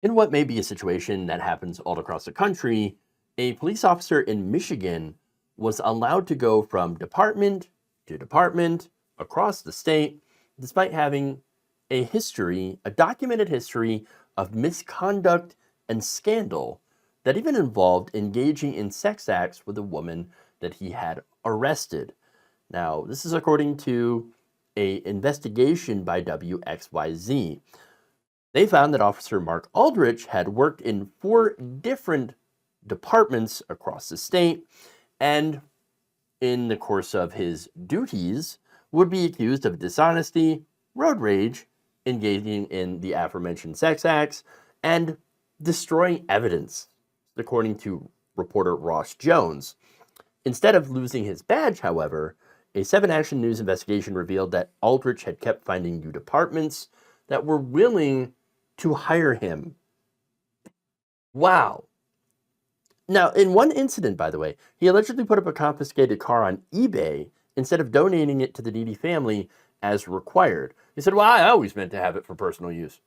In what may be a situation that happens all across the country, a police officer in Michigan was allowed to go from department to department across the state, despite having a documented history of misconduct and scandal that even involved engaging in sex acts with a woman that he had arrested. Now, this is according to an investigation by WXYZ. They found that Officer Mark Aldrich had worked in 4 different departments across the state, and in the course of his duties, would be accused of dishonesty, road rage, engaging in the aforementioned sex acts, and destroying evidence, according to reporter Ross Jones. Instead of losing his badge, however, a 7 Action News investigation revealed that Aldrich had kept finding new departments that were willing to hire him. Wow. Now, in one incident, by the way, he allegedly put up a confiscated car on eBay instead of donating it to the needy family as required. He said, well, I always meant to have it for personal use.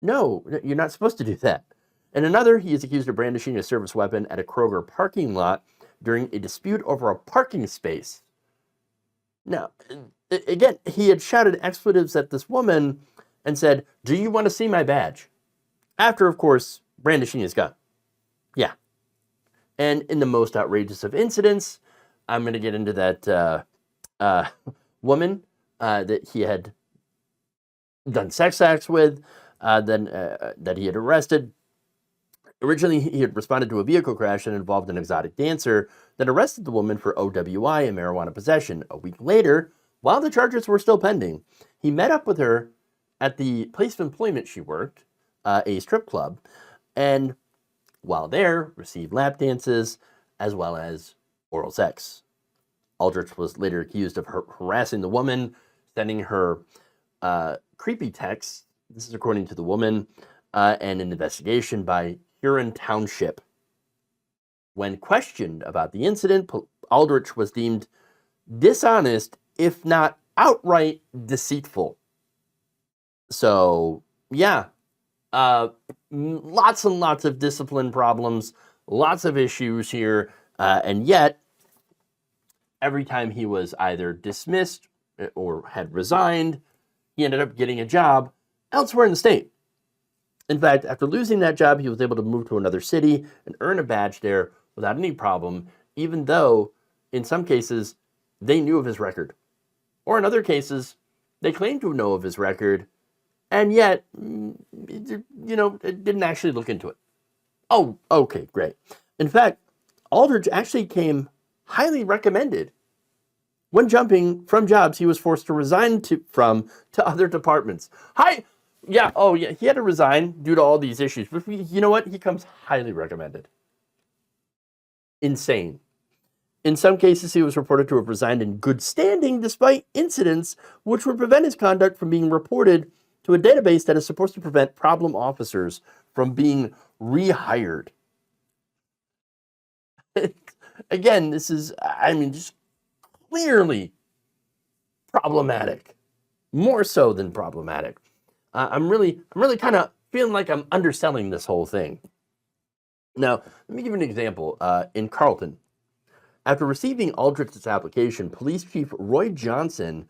No, you're not supposed to do that. In another, he is accused of brandishing a service weapon at a Kroger parking lot during a dispute over a parking space. Now, again, he had shouted expletives at this woman and said, do you want to see my badge? After, of course, brandishing his gun. Yeah. And in the most outrageous of incidents, I'm going to get into that woman that he had done sex acts with, that he had arrested. Originally, he had responded to a vehicle crash that involved an exotic dancer, then arrested the woman for OWI and marijuana possession. A week later, while the charges were still pending, he met up with her at the place of employment she worked, a strip club, and while there, received lap dances as well as oral sex. Aldrich was later accused of harassing the woman, sending her creepy texts. This is according to the woman, and an investigation by Huron Township. When questioned about the incident, Aldrich was deemed dishonest, if not outright deceitful. So, yeah, lots and lots of discipline problems, lots of issues here, and yet, every time he was either dismissed or had resigned, he ended up getting a job elsewhere in the state. In fact, after losing that job, he was able to move to another city and earn a badge there without any problem, even though, in some cases, they knew of his record. Or in other cases, they claimed to know of his record, and yet, didn't actually look into it. Oh, okay, great. In fact, Aldrich actually came highly recommended. When jumping from jobs, he was forced to resign to other departments. He had to resign due to all these issues. But you know what? He comes highly recommended. Insane. In some cases, he was reported to have resigned in good standing despite incidents which would prevent his conduct from being reported to a database that is supposed to prevent problem officers from being rehired. Again, this is, just clearly problematic. More so than problematic. I'm really kind of feeling like I'm underselling this whole thing. Now, let me give you an example. In Carlton, after receiving Aldrich's application, Police Chief Roy Johnson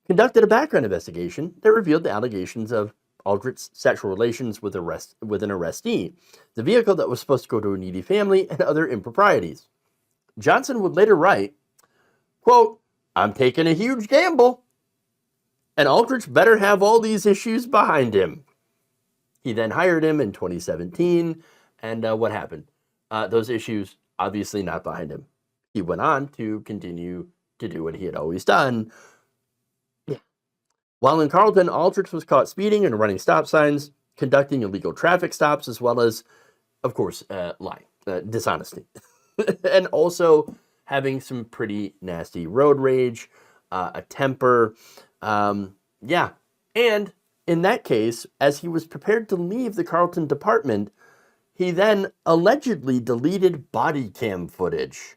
conducted a background investigation that revealed the allegations of Aldrich's sexual relations with an arrestee, the vehicle that was supposed to go to a needy family, and other improprieties. Johnson would later write, quote, I'm taking a huge gamble, and Aldrich better have all these issues behind him. He then hired him in 2017, and what happened? Those issues, obviously not behind him. He went on to continue to do what he had always done. Yeah. While in Carlton, Aldrich was caught speeding and running stop signs, conducting illegal traffic stops, as well as, of course, lying, dishonesty. And also having some pretty nasty road rage, a temper. And in that case, as he was prepared to leave the Carlton department, he then allegedly deleted body cam footage.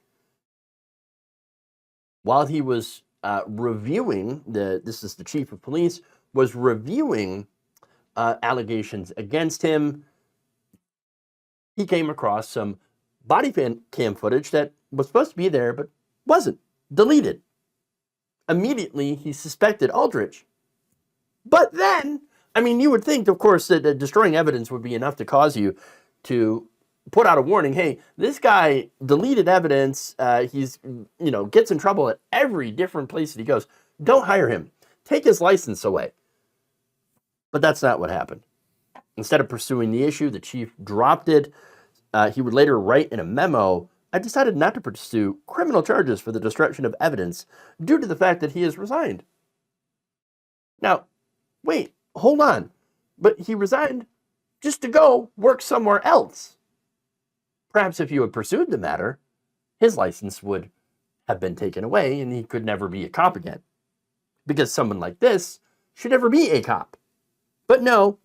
While he was reviewing, this is the chief of police, was reviewing allegations against him. He came across some body cam footage that was supposed to be there, but wasn't. Deleted. Immediately, he suspected Aldrich. But then, I mean, you would think, of course, that destroying evidence would be enough to cause you to put out a warning. Hey, this guy deleted evidence. He's, gets in trouble at every different place that he goes. Don't hire him. Take his license away. But that's not what happened. Instead of pursuing the issue, the chief dropped it. He would later write in a memo, I decided not to pursue criminal charges for the destruction of evidence due to the fact that he has resigned. Now, wait, hold on. But he resigned just to go work somewhere else. Perhaps if you had pursued the matter, his license would have been taken away and he could never be a cop again. Because someone like this should never be a cop. But no,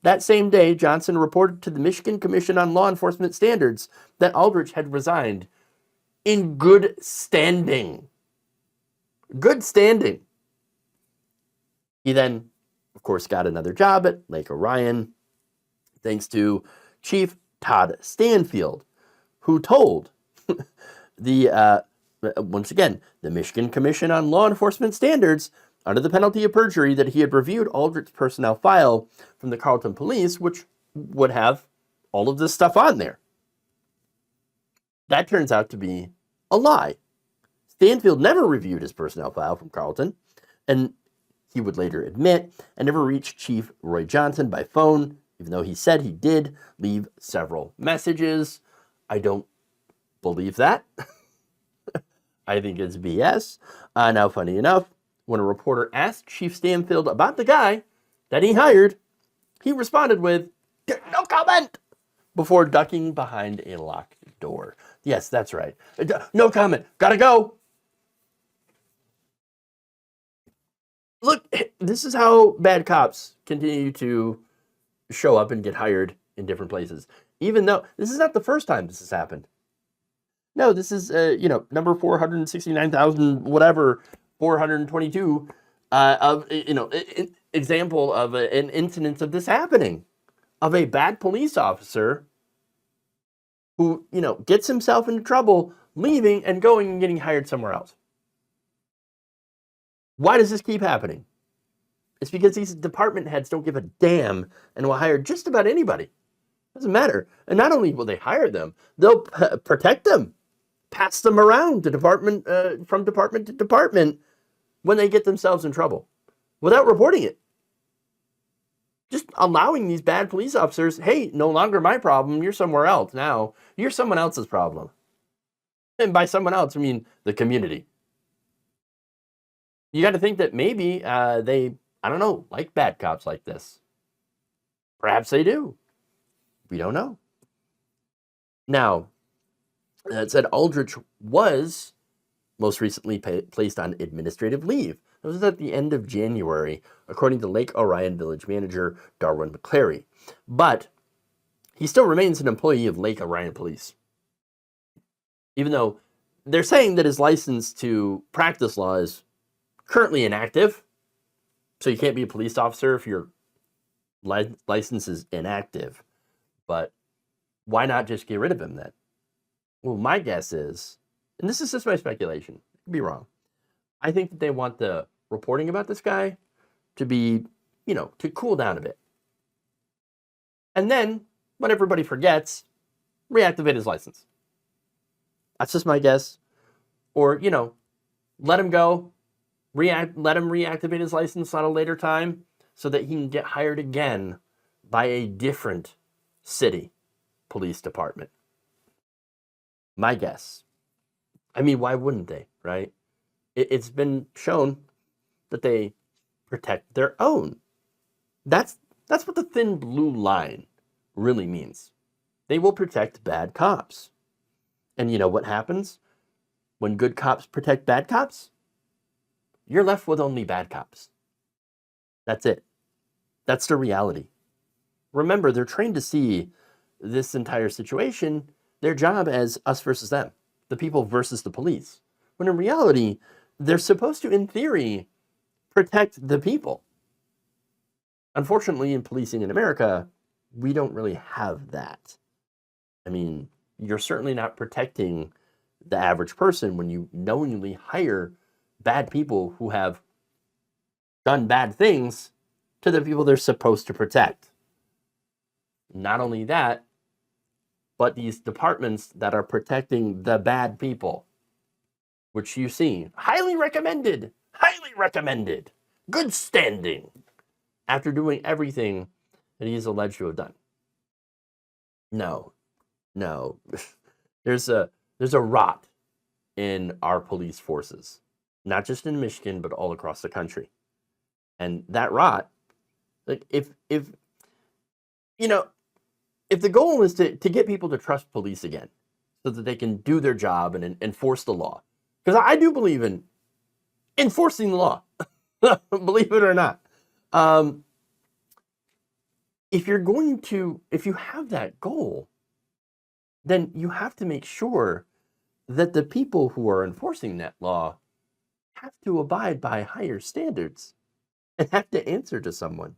that same day, Johnson reported to the Michigan Commission on Law Enforcement Standards that Aldrich had resigned in good standing. Good standing. He then, of course, got another job at Lake Orion, thanks to Chief Todd Stanfield, who told once again, the Michigan Commission on Law Enforcement Standards, under the penalty of perjury, that he had reviewed Aldrich's personnel file from the Carleton Police, which would have all of this stuff on there. That turns out to be a lie. Stanfield never reviewed his personnel file from Carleton, and he would later admit, and never reached Chief Roy Johnson by phone, even though he said he did leave several messages. I don't believe that. I think it's BS. Now, funny enough, when a reporter asked Chief Stanfield about the guy that he hired, he responded with, no comment, before ducking behind a locked door. Yes, that's right. No comment. Gotta go. Look, this is how bad cops continue to show up and get hired in different places. Even though this is not the first time this has happened. No, this is, number 469,000, whatever, 422 example of an incident of this happening, of a bad police officer who, gets himself into trouble, leaving and going and getting hired somewhere else. Why does this keep happening? It's because these department heads don't give a damn and will hire just about anybody. Doesn't matter. And not only will they hire them, they'll protect them, pass them around to department from department to department when they get themselves in trouble without reporting it. Just allowing these bad police officers, hey, no longer my problem, you're somewhere else now. You're someone else's problem. And by someone else, I mean the community. You got to think that maybe they, like bad cops like this. Perhaps they do. We don't know. Now, that said, Aldrich was most recently placed on administrative leave. It was at the end of January, according to Lake Orion Village Manager Darwin McClary. But he still remains an employee of Lake Orion Police. Even though they're saying that his license to practice law is currently inactive, so you can't be a police officer if your license is inactive. But why not just get rid of him then? Well, my guess is, and this is just my speculation, I could be wrong, I think that they want the reporting about this guy to be, to cool down a bit. And then, when everybody forgets, reactivate his license. That's just my guess. Or, let him go, let him reactivate his license at a later time so that he can get hired again by a different city police department. My guess. I mean, why wouldn't they, right? It's been shown that they protect their own. That's what the thin blue line really means. They will protect bad cops. And you know what happens when good cops protect bad cops? You're left with only bad cops. That's it. That's the reality. Remember, they're trained to see this entire situation, their job, as us versus them, the people versus the police. When in reality, they're supposed to, in theory, protect the people. Unfortunately, in policing in America, we don't really have that. I mean, you're certainly not protecting the average person when you knowingly hire bad people who have done bad things to the people they're supposed to protect. Not only that, but these departments that are protecting the bad people, which you see, highly recommended, good standing, after doing everything that he is alleged to have done. No, no. there's a rot in our police forces, not just in Michigan, but all across the country. And that rot, like if you know, if the goal is to get people to trust police again so that they can do their job and enforce the law, because I do believe in enforcing the law, believe it or not. If you have that goal, then you have to make sure that the people who are enforcing that law have to abide by higher standards and have to answer to someone.